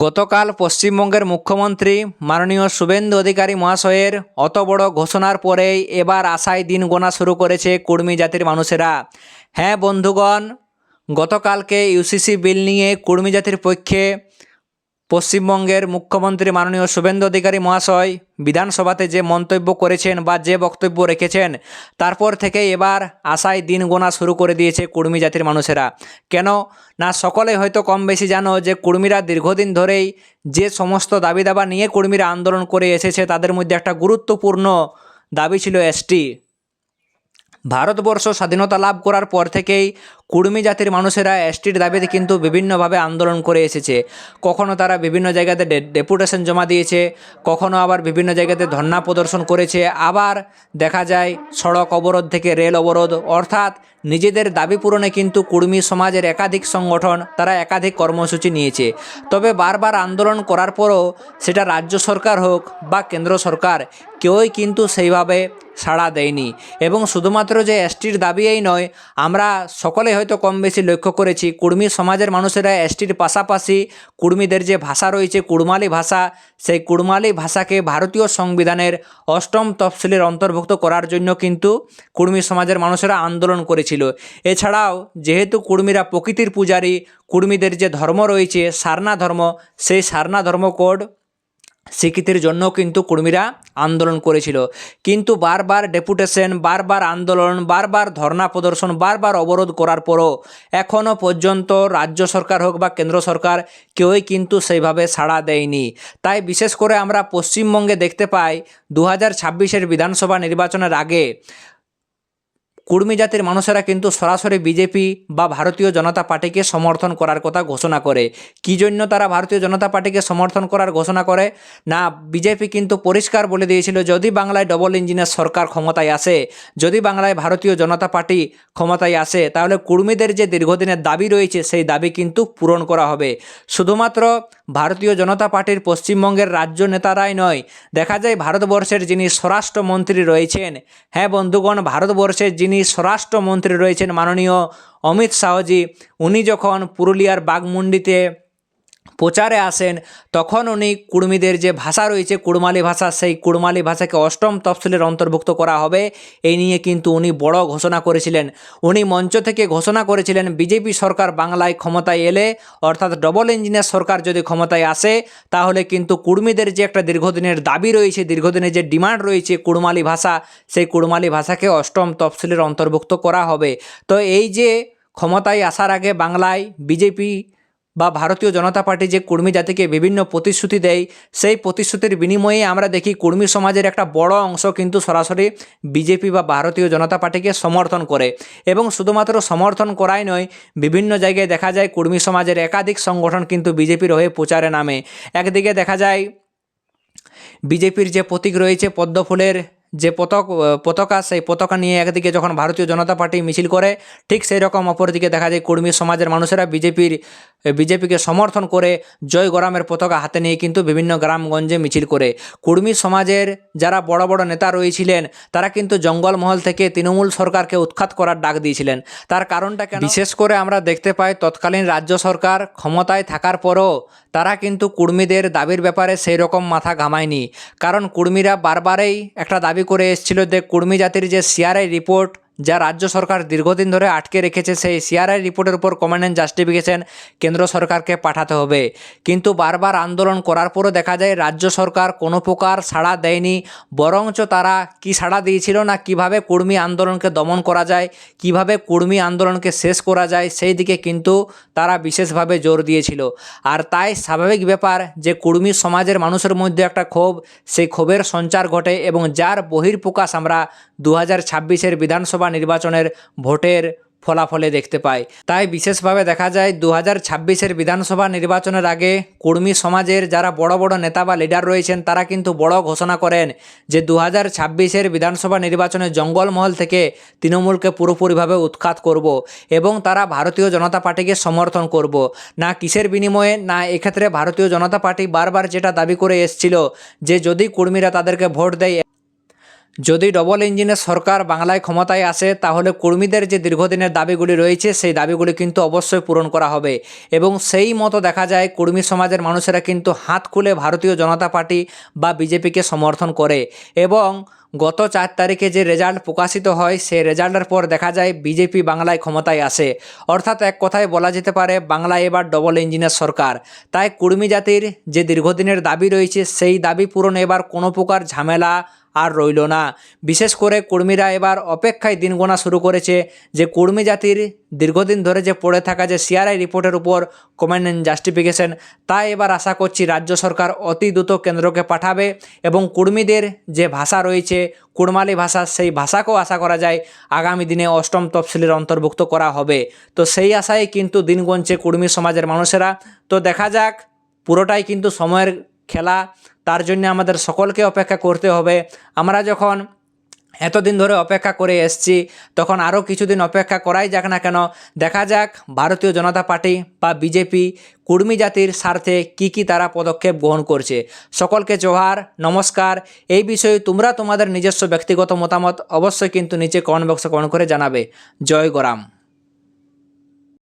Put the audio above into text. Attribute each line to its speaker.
Speaker 1: গতকাল পশ্চিমবঙ্গের মুখ্যমন্ত্রী মাননীয় শুভেন্দু অধিকারী মহাশয়ের অত বড় ঘোষণার পরেই এবার আশায় দিন গোনা শুরু করেছে কুর্মী জাতির মানুষেরা। হ্যাঁ বন্ধুগণ, গতকালকে ইউসিসি বিল নিয়ে কুর্মী জাতির পক্ষে পশ্চিমবঙ্গের মুখ্যমন্ত্রী মাননীয় শুভেন্দু অধিকারী মহাশয় বিধানসভাতে যে মন্তব্য করেছেন বা যে বক্তব্য রেখেছেন, তারপর থেকে এবার আশায় দিন গোনা শুরু করে দিয়েছে কুর্মী জাতির মানুষেরা। কেন না, সকলে হয়তো কম বেশি জানো যে কুর্মীরা দীর্ঘদিন ধরেই যে সমস্ত দাবি দাবা নিয়ে কুর্মীরা আন্দোলন করে এসেছে, তাদের মধ্যে একটা গুরুত্বপূর্ণ দাবি ছিল এসটি। ভারতবর্ষ স্বাধীনতা লাভ করার পর থেকেই কুর্মী জাতির মানুষেরা এসটির দাবিতে কিন্তু বিভিন্নভাবে আন্দোলন করে এসেছে। কখনো তারা বিভিন্ন জায়গাতে ডেপুটেশন জমা দিয়েছে, কখনো আবার বিভিন্ন জায়গাতে ধর্ণা প্রদর্শন করেছে, আবার দেখা যায় সড়ক অবরোধ থেকে রেল অবরোধ। অর্থাৎ নিজেদের দাবি পূরণে কিন্তু কুর্মী সমাজের একাধিক সংগঠন তারা একাধিক কর্মসূচি নিয়েছে। তবে বারবার আন্দোলন করার পরও সেটা রাজ্য সরকার হোক বা কেন্দ্র সরকার, কেউই কিন্তু সেইভাবে সাড়া দেয়নি। এবং শুধুমাত্র যে এসটির দাবিই নয়, আমরা সকলে হয়তো কম বেশি লক্ষ্য করেছি কুর্মী সমাজের মানুষেরা এসটির পাশাপাশি কুর্মীদের যে ভাষা রয়েছে কুড়মালি ভাষা, সেই কুড়মালি ভাষাকে ভারতীয় সংবিধানের 8ম তফসিলের অন্তর্ভুক্ত করার জন্য কিন্তু কুর্মী সমাজের মানুষেরা আন্দোলন করেছিল। এছাড়াও যেহেতু কুর্মীরা প্রকৃতির পূজারী, কুর্মীদের যে ধর্ম রয়েছে সারনা ধর্ম, সেই সারনা ধর্ম কোড স্বীকৃতির জন্য কিন্তু কুর্মীরা আন্দোলন করেছিল। কিন্তু বারবার ডেপুটেশন, বারবার আন্দোলন, বারবার ধর্ণা প্রদর্শন, বারবার অবরোধ করার পরও এখনও পর্যন্ত রাজ্য সরকার হোক বা কেন্দ্র সরকার কেউই কিন্তু সেইভাবে সাড়া দেয়নি। তাই বিশেষ করে আমরা পশ্চিমবঙ্গে দেখতে পাই 2026-এর বিধানসভা নির্বাচনের আগে কুর্মী জাতির মানুষেরা কিন্তু সরাসরি বিজেপি বা ভারতীয় জনতা পার্টিকে সমর্থন করার কথা ঘোষণা করে। কী জন্য তারা ভারতীয় জনতা পার্টিকে সমর্থন করার ঘোষণা করে? না, বিজেপি কিন্তু পরিষ্কার বলে দিয়েছিল যদি বাংলায় ডবল ইঞ্জিনের সরকার ক্ষমতায় আসে, যদি বাংলায় ভারতীয় জনতা পার্টি ক্ষমতায় আসে, তাহলে কুর্মীদের যে দীর্ঘদিনের দাবি রয়েছে সেই দাবি কিন্তু পূরণ করা হবে। শুধুমাত্র ভারতীয় জনতা পার্টির পশ্চিমবঙ্গের রাজ্য নেতারাই নয়, দেখা যায় ভারতবর্ষের যিনি স্বরাষ্ট্রমন্ত্রী রয়েছেন, হ্যাঁ বন্ধুগণ, ভারতবর্ষের যিনি স্বরাষ্ট্রমন্ত্রী রয়েছেন মাননীয় অমিত শাহজি, উনি যখন পুরুলিয়ার বাঘমুন্ডিতে প্রচারে আসেন, তখন উনি কুর্মীদের যে ভাষা রয়েছে কুড়মালি ভাষা, সেই কুড়মালি ভাষাকে 8ম তফসিলের অন্তর্ভুক্ত করা হবে এই নিয়ে কিন্তু উনি বড় ঘোষণা করেছিলেন। উনি মঞ্চ থেকে ঘোষণা করেছিলেন বিজেপি সরকার বাংলায় ক্ষমতায় এলে, অর্থাৎ ডবল ইঞ্জিনের সরকার যদি ক্ষমতায় আসে, তাহলে কিন্তু কুর্মীদের যে একটা দীর্ঘদিনের দাবি রয়েছে, দীর্ঘদিনের যে ডিমান্ড রয়েছে কুড়মালি ভাষা, সেই কুড়মালি ভাষাকে 8ম তফসিলের অন্তর্ভুক্ত করা হবে। তো এই যে ক্ষমতায় আসার আগে বাংলায় বিজেপি বা ভারতীয় জনতা পার্টি যে কুর্মী জাতিকে বিভিন্ন প্রতিশ্রুতি দেয়, সেই প্রতিশ্রুতির বিনিময়ে আমরা দেখি কুর্মী সমাজের একটা বড় অংশ কিন্তু সরাসরি বিজেপি বা ভারতীয় জনতা পার্টিকে সমর্থন করে। এবং শুধুমাত্র সমর্থন করাই নয়, বিভিন্ন জায়গায় দেখা যায় কুর্মী সমাজের একাধিক সংগঠন কিন্তু বিজেপির হয়ে প্রচারে নামে। একদিকে দেখা যায় বিজেপির যে প্রতীক রয়েছে পদ্মফুলের যে পতাকা, সেই পতাকা নিয়ে একদিকে যখন ভারতীয় জনতা পার্টি মিছিল করে, ঠিক সেই রকম অপরদিকে দেখা যায় কুর্মী সমাজের মানুষেরা বিজেপিকে সমর্থন করে জয়গরামের পতাকা হাতে নিয়ে কিন্তু বিভিন্ন গ্রামগঞ্জে মিছিল করে। কুর্মী সমাজের যারা বড় বড় নেতা রয়েছিলেন, তারা কিন্তু জঙ্গলমহল থেকে তৃণমূল সরকারকে উৎখাত করার ডাক দিয়েছিলেন। তার কারণটা কেন? বিশেষ করে আমরা দেখতে পাই তৎকালীন রাজ্য সরকার ক্ষমতায় থাকার পরও তারা কিন্তু কুর্মীদের দাবির ব্যাপারে সেই রকম মাথা ঘামায়নি। কারণ কুর্মীরা বারবারই একটা দাবি করে এসেছিল যে কুর্মী জাতির যে সিআরআই রিপোর্ট, যা রাজ্য সরকার দীর্ঘদিন ধরে আটকে রেখেছে, সেই সিআরআই রিপোর্টের উপর কমেন্ট অ্যান্ড জাস্টিফিকেশন কেন্দ্র সরকারকে পাঠাতে হবে। কিন্তু বারবার আন্দোলন করার পরও দেখা যায় রাজ্য সরকার কোনো প্রকার সাড়া দেয়নি। বরঞ্চ তারা কি সাড়া দিয়েছিল না, কিভাবে কুর্মী আন্দোলনকে দমন করা যায়, কিভাবে কুর্মী আন্দোলনকে শেষ করা যায়, সেই দিকে কিন্তু তারা বিশেষভাবে জোর দিয়েছিল। আর তাই স্বাভাবিক ব্যাপার যে কুর্মী সমাজের মানুষের মধ্যে একটা ক্ষোভ, সেই ক্ষোভের সঞ্চার ঘটে এবং যার বহিঃপ্রকাশ আমরা 2026-এর বিধানসভা নির্বাচনের ভোটের ফলাফলে দেখতে পাই। তাই বিশেষভাবে দেখা যায় 2026-এর বিধানসভা নির্বাচনের আগে কুর্মী সমাজের যারা বড় বড় নেতা বা লিডার রয়েছেন, তারা কিন্তু বড় ঘোষণা করেন যে 2026-এর বিধানসভা নির্বাচনে জঙ্গলমহল থেকে তৃণমূলকে পুরোপুরিভাবে উৎখাত করব এবং তারা ভারতীয় জনতা পার্টিকে সমর্থন করব। না কিসের বিনিময়ে? না, এক্ষেত্রে ভারতীয় জনতা পার্টি বারবার যেটা দাবি করে এসছিল যে যদি কুর্মীরা তাদেরকে ভোট দেয়, যদি ডবল ইঞ্জিনের সরকার বাংলায় ক্ষমতায় আসে তাহলে কর্মীদের যে দীর্ঘদিনের দাবিগুলি রয়েছে সেই দাবিগুলি কিন্তু অবশ্যই পূরণ করা হবে এবং সেই মতো দেখা যায় কর্মী সমাজের মানুষেরা কিন্তু হাত খুলে ভারতীয় জনতা পার্টি বা বিজেপিকে সমর্থন করে এবং গত 4 তারিখে যে রেজাল্ট প্রকাশিত হয় সেই রেজাল্টের পর দেখা যায় বিজেপি বাংলায় ক্ষমতায় আসে, অর্থাৎ এক কথায় বলা যেতে পারে বাংলায় এবার ডবল ইঞ্জিনের সরকার। তাই কর্মী জাতির যে দীর্ঘদিনের দাবি রয়েছে সেই দাবি পূরণে এবার কোনো প্রকার ঝামেলা আর রইল না। বিশেষ করে কর্মীরা এবার অপেক্ষায় দিন গোনা শুরু করেছে যে কর্মী জাতির দীর্ঘদিন ধরে যে পড়ে থাকা যে সিআরআই রিপোর্টের উপর কমেন্ট অ্যান্ড জাস্টিফিকেশন, তাই এবার আশা করছি রাজ্য সরকার অতি দ্রুত কেন্দ্রকে পাঠাবে এবং কর্মীদের যে ভাষা রয়েছে কুড়মালি ভাষা, সেই ভাষাকেও আশা করা যায় আগামী দিনে অষ্টম তফসিলের অন্তর্ভুক্ত করা হবে। তো সেই আশায় কিন্তু দিন গুনছে কর্মী সমাজের মানুষেরা। তো দেখা যাক, পুরোটাই কিন্তু সময়ের খেলা, তার জন্য আমাদের সকলকে অপেক্ষা করতে হবে। আমরা যখন এতদিন ধরে অপেক্ষা করে এসছি তখন আরও কিছুদিন অপেক্ষা করাই যাক না কেন, দেখা যাক ভারতীয় জনতা পার্টি বা বিজেপি কর্মী জাতির স্বার্থে কী তারা পদক্ষেপ গ্রহণ করছে। সকলকে জোহার, নমস্কার। এই বিষয়ে তোমরা তোমাদের নিজস্ব ব্যক্তিগত মতামত অবশ্যই কিন্তু নিচে কমেন্ট বক্সে কমেন্ট করে জানাবে। জয় গরাম।